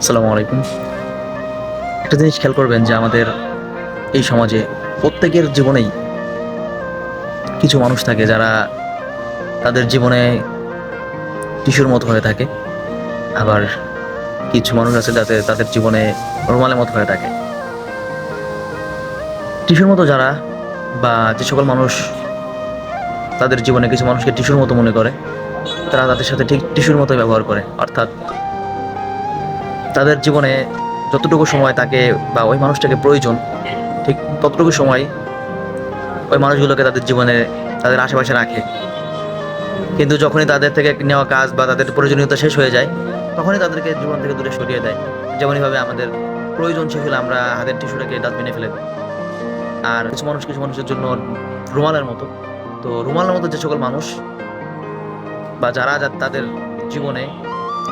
আসসালামু আলাইকুম। একটা জিনিস খেয়াল করবেন যে আমাদের এই সমাজে প্রত্যেকের জীবনেই কিছু মানুষ থাকে যারা তাদের জীবনে টিস্যুর মতো হয়ে থাকে। আবার কিছু মানুষ আছে যাতে তাদের জীবনে রুমালের মতো হয়ে থাকে। টিস্যুর মতো যারা বা যে সকল মানুষ তাদের জীবনে কিছু মানুষকে টিস্যুর মতো মনে করে, তারা তাদের সাথে ঠিক টিস্যুর মতোই ব্যবহার করে। অর্থাৎ তাদের জীবনে যতটুকু সময় তাকে বা ওই মানুষটাকে প্রয়োজন, ঠিক ততটুকু সময় ওই মানুষগুলোকে তাদের জীবনে তাদের আশেপাশে রাখে। কিন্তু যখনই তাদের থেকে নেওয়া কাজ বা তাদের প্রয়োজনীয়তা শেষ হয়ে যায়, তখনই তাদেরকে জীবন থেকে দূরে সরিয়ে দেয়। যেমনইভাবে আমাদের প্রয়োজন শেষ হলে আমরা হাতের টিস্যুটাকে ডাস্টবিনে ফেলে দিই। আর কিছু মানুষের জন্য রুমালের মতো। তো রুমালের মতো যে সকল মানুষ বা যারা তাদের জীবনে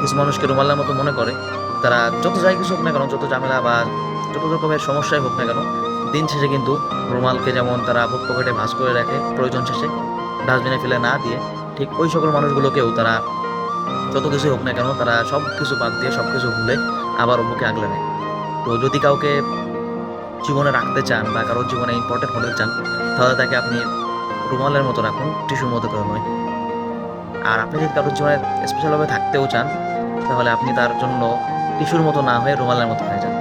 কিছু মানুষকে রুমালের মতো মনে করে, তারা যত যাই কিছু হোক না কেন, যত ঝামেলা বা যত রকমের সমস্যাই হোক না কেন, দিন শেষে কিন্তু রুমালকে যেমন তারা বুক পকেটে ভাঁজ করে রাখে প্রয়োজন শেষে, ডাস্টবিনে ফেলে না দিয়ে, ঠিক ওই সকল মানুষগুলোকেও তারা যত কিছুই হোক না কেন, তারা সব কিছু বাদ দিয়ে সব কিছু ভুলে আবার বুকে আগলে নেয়। তো যদি কাউকে জীবনে রাখতে চান বা কারোর জীবনে ইম্পর্টেন্ট হতে চান, তাহলে তাকে আপনি রুমালের মতো রাখুন, টিস্যুর মতো করে নয়। আর আপনি যদি কারোর জীবনে স্পেশালভাবে থাকতেও চান, তাহলে আপনি তার জন্য টিস্যুর মতো না হয়ে রুমালের মতো হয়ে যান।